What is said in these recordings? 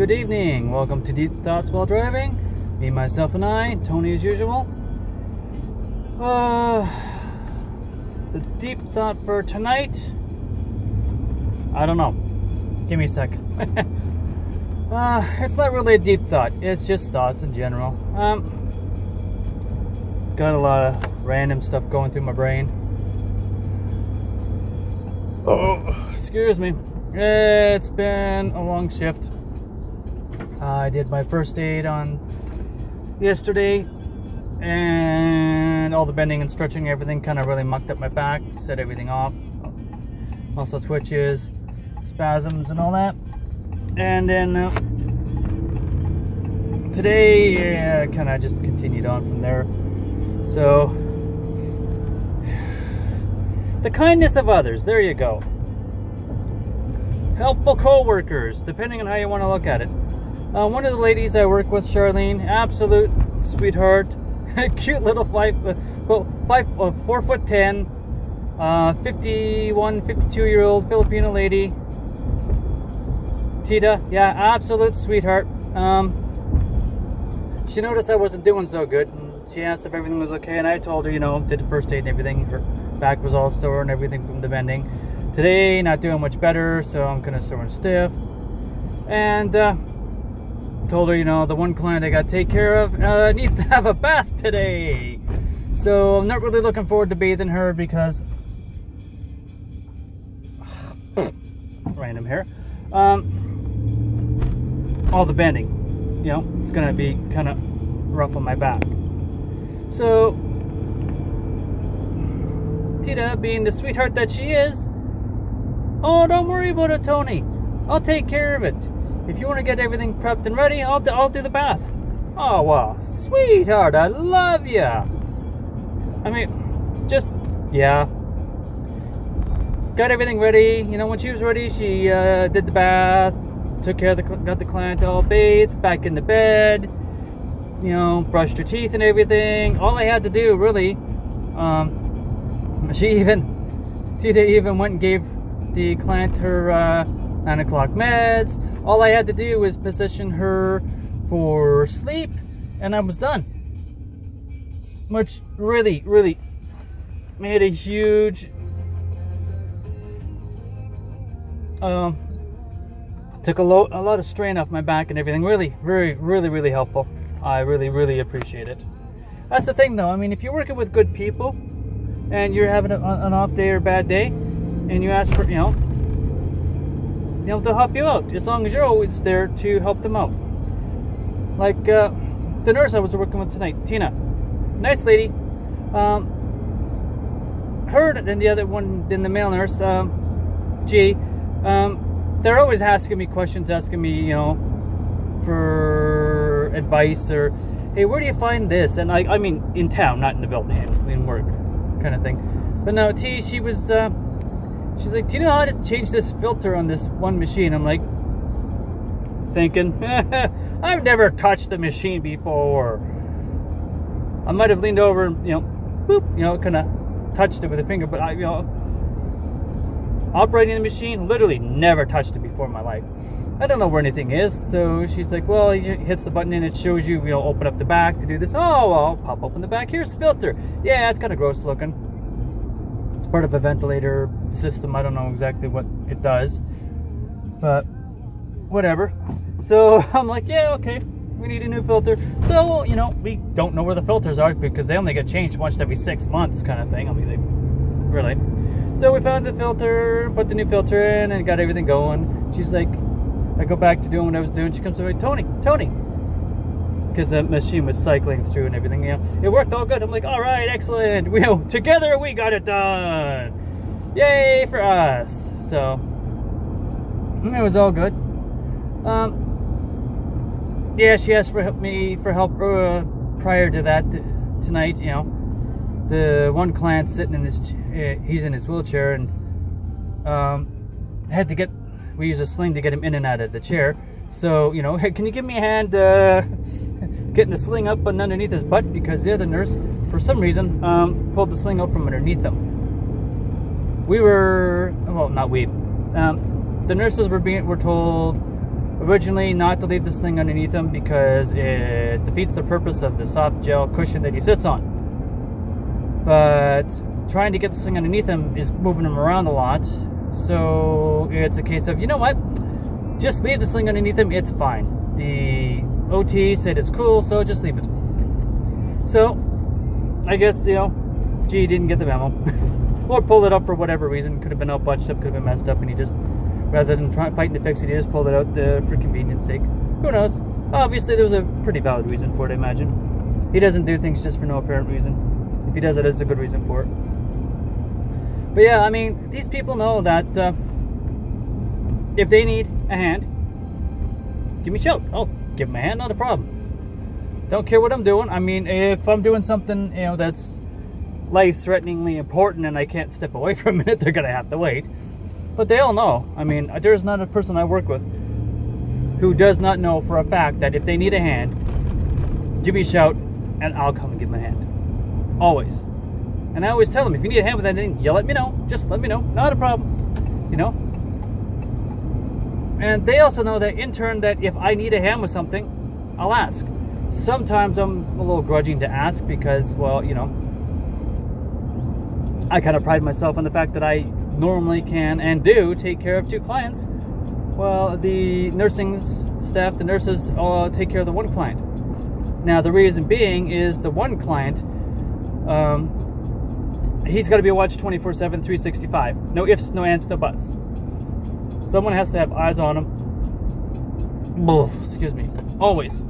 Good evening. Welcome to Deep Thoughts While Driving. Me, myself, and I, Tony as usual. The deep thought for tonight, I don't know. Give me a sec. It's not really a deep thought. It's just thoughts in general. Got a lot of random stuff going through my brain. Oh, excuse me. It's been a long shift. I did my first aid on yesterday, and all the bending and stretching, everything kind of really mucked up my back, set everything off. Also twitches, spasms, and all that. And then today, kind of just continued on from there. So, the kindness of others, there you go. Helpful co-workers, depending on how you want to look at it. One of the ladies I work with, Charlene, absolute sweetheart, cute little 4'10", 52-year-old Filipino lady. Tita, yeah, absolute sweetheart. She noticed I wasn't doing so good, and she asked if everything was okay, and I told her, you know, did the first aid and everything. Her back was all sore and everything from the bending. Today, not doing much better, so I'm kind of sore and stiff. And told her, you know, the one client I got to take care of needs to have a bath today. So I'm not really looking forward to bathing her because random hair. All the bending, you know, it's gonna be kind of rough on my back. So Tita, being the sweetheart that she is, oh, don't worry about it, Tony. I'll take care of it. If you want to get everything prepped and ready, I'll do the bath. Oh, wow. Sweetheart, I love ya. I mean, just, yeah. Got everything ready. You know, when she was ready, she did the bath, took care of got the client all bathed, back in the bed, you know, brushed her teeth and everything. All I had to do, really, Tita even went and gave the client her 9 o'clock meds. All I had to do was position her for sleep, and I was done. Which really, really made a huge took a lot of strain off my back and everything. Really, really helpful. I really appreciate it. That's the thing, though. I mean, if you're working with good people and you're having an off day or a bad day, and you ask for, you know, they'll help you out, as long as you're always there to help them out. Like the nurse I was working with tonight, Tina, nice lady. Her and the other one, then the male nurse, G. They're always asking me questions, asking me, you know, for advice, or hey, where do you find this? And I mean, in town, not in the building, in work, kind of thing. But no, T, she was. She's like, do you know how to change this filter on this one machine? I'm like, thinking, I've never touched the machine before. I might have leaned over and, you know, boop, you know, kind of touched it with a finger, but I, you know, operating the machine, literally never touched it before in my life. I don't know where anything is. So she's like, well, he hits the button and it shows you, you know, open up the back to do this. Oh, well, pop open the back. Here's the filter. Yeah, it's kind of gross looking. It's part of a ventilator system. I don't know exactly what it does, but whatever. So I'm like, yeah, okay, we need a new filter. So, you know, we don't know where the filters are because they only get changed once every 6 months, kind of thing. I mean, really. So we found the filter, put the new filter in, and got everything going. She's like, I go back to doing what I was doing. She comes over, Tony, because the machine was cycling through and everything. You know, it worked all good. I'm like, all right, excellent. We, together we got it done. Yay for us. So it was all good. Yeah, she asked for help prior to that tonight. You know, the one client sitting in this, he's in his wheelchair, and had to get. We use a sling to get him in and out of the chair. So, you know, hey, can you give me a hand getting the sling up and underneath his butt, because the other nurse, for some reason, pulled the sling out from underneath him. We were, well, not we. The nurses were told originally not to leave this thing underneath him because it defeats the purpose of the soft gel cushion that he sits on. But trying to get this thing underneath him is moving him around a lot. So it's a case of, you know what? Just leave this thing underneath him, it's fine. The OT said it's cool, so just leave it. So, I guess, you know, G didn't get the memo. Or pulled it up for whatever reason. Could have been all bunched up, could have been messed up, and he just, rather than fighting to fix it, he just pulled it out for convenience sake. Who knows? Obviously, there was a pretty valid reason for it, I imagine. He doesn't do things just for no apparent reason. If he does it, there's a good reason for it. But yeah, I mean, these people know that if they need a hand, give me a shout. Oh, give them a hand, not a problem. Don't care what I'm doing. I mean, if I'm doing something, you know, that's life-threateningly important and I can't step away for a minute, they're gonna have to wait. But they all know. I mean, there's not a person I work with who does not know for a fact that if they need a hand, give me a shout and I'll come and give them a hand. Always. And I always tell them, if you need a hand with anything, you let me know. Just let me know. Not a problem. You know? And they also know that in turn that if I need a hand with something, I'll ask. Sometimes I'm a little grudging to ask because, well, you know, I kind of pride myself on the fact that I normally can and do take care of 2 clients. Well, the nursing staff, the nurses, take care of the 1 client. Now, the reason being is the 1 client, he's got to be watched 24/7, 365. No ifs, no ands, no buts. Someone has to have eyes on him. Excuse me. Always.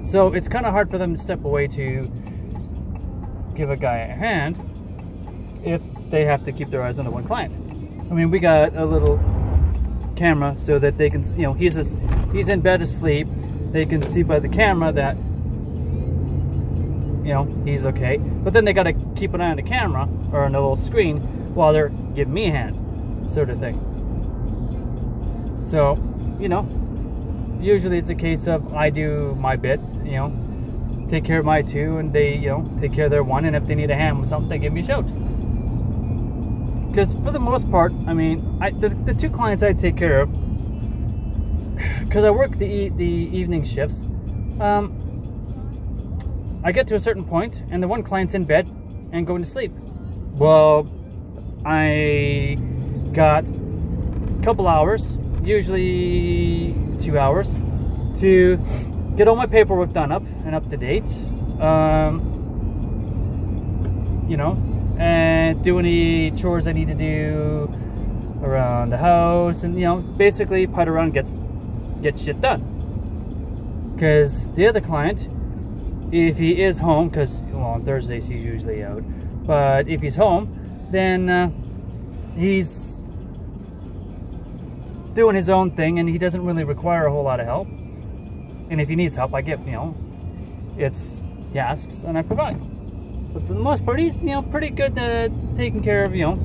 So it's kind of hard for them to step away to give a guy a hand if they have to keep their eyes on the 1 client. I mean, we got a little camera so that they can, you know, he's in bed asleep. They can see by the camera that, you know, he's okay. But then they got to keep an eye on the camera or on the little screen while they're giving me a hand, sort of thing. So, you know, usually it's a case of I do my bit, you know, take care of my 2, and they, you know, take care of their 1, and if they need a hand with something, they give me a shout. Because for the most part, I mean, the 2 clients I take care of, because I work the evening shifts, I get to a certain point, and the 1 client's in bed and going to sleep. Well, I got a couple hours, usually 2 hours, to get all my paperwork done up and up to date, you know, and do any chores I need to do around the house, and, you know, basically putt around, get shit done. Because the other client, if he is home, because, well, on Thursdays he's usually out, but if he's home, then he's doing his own thing, and he doesn't really require a whole lot of help. And if he needs help, I give, you know, he asks and I provide. But for the most part, he's, you know, pretty good at taking care of, you know,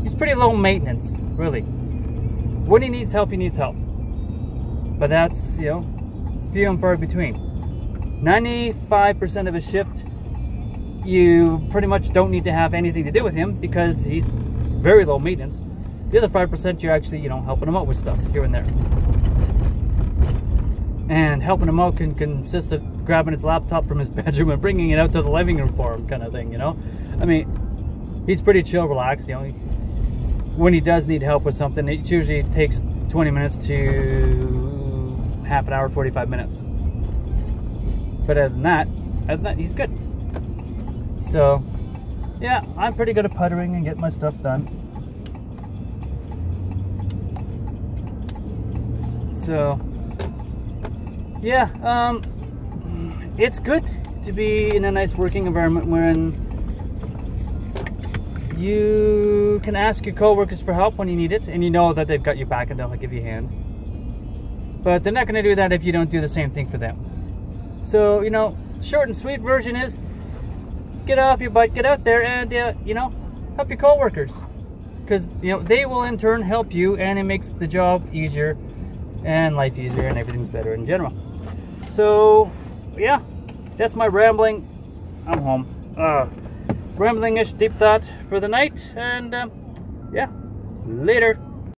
he's pretty low maintenance, really. When he needs help, he needs help. But that's, you know, few and far between. 95% of his shift, you pretty much don't need to have anything to do with him because he's very low maintenance. The other 5%, you're actually, you know, helping him out with stuff here and there. And helping him out can consist of grabbing his laptop from his bedroom and bringing it out to the living room for him, kind of thing, you know? I mean, he's pretty chill, relaxed, you know? When he does need help with something, it usually takes 20 minutes to half an hour, 45 minutes. But other than that, he's good. So, yeah, I'm pretty good at puttering and getting my stuff done. So, yeah, it's good to be in a nice working environment wherein you can ask your coworkers for help when you need it, and you know that they've got your back and they'll give you a hand. But they're not going to do that if you don't do the same thing for them. So, you know, short and sweet version is get off your butt, get out there, and, you know, help your coworkers. Because, you know, they will in turn help you, and it makes the job easier and life easier, and everything's better in general. So, yeah, that's my rambling. I'm home. Rambling-ish deep thought for the night, and yeah, later.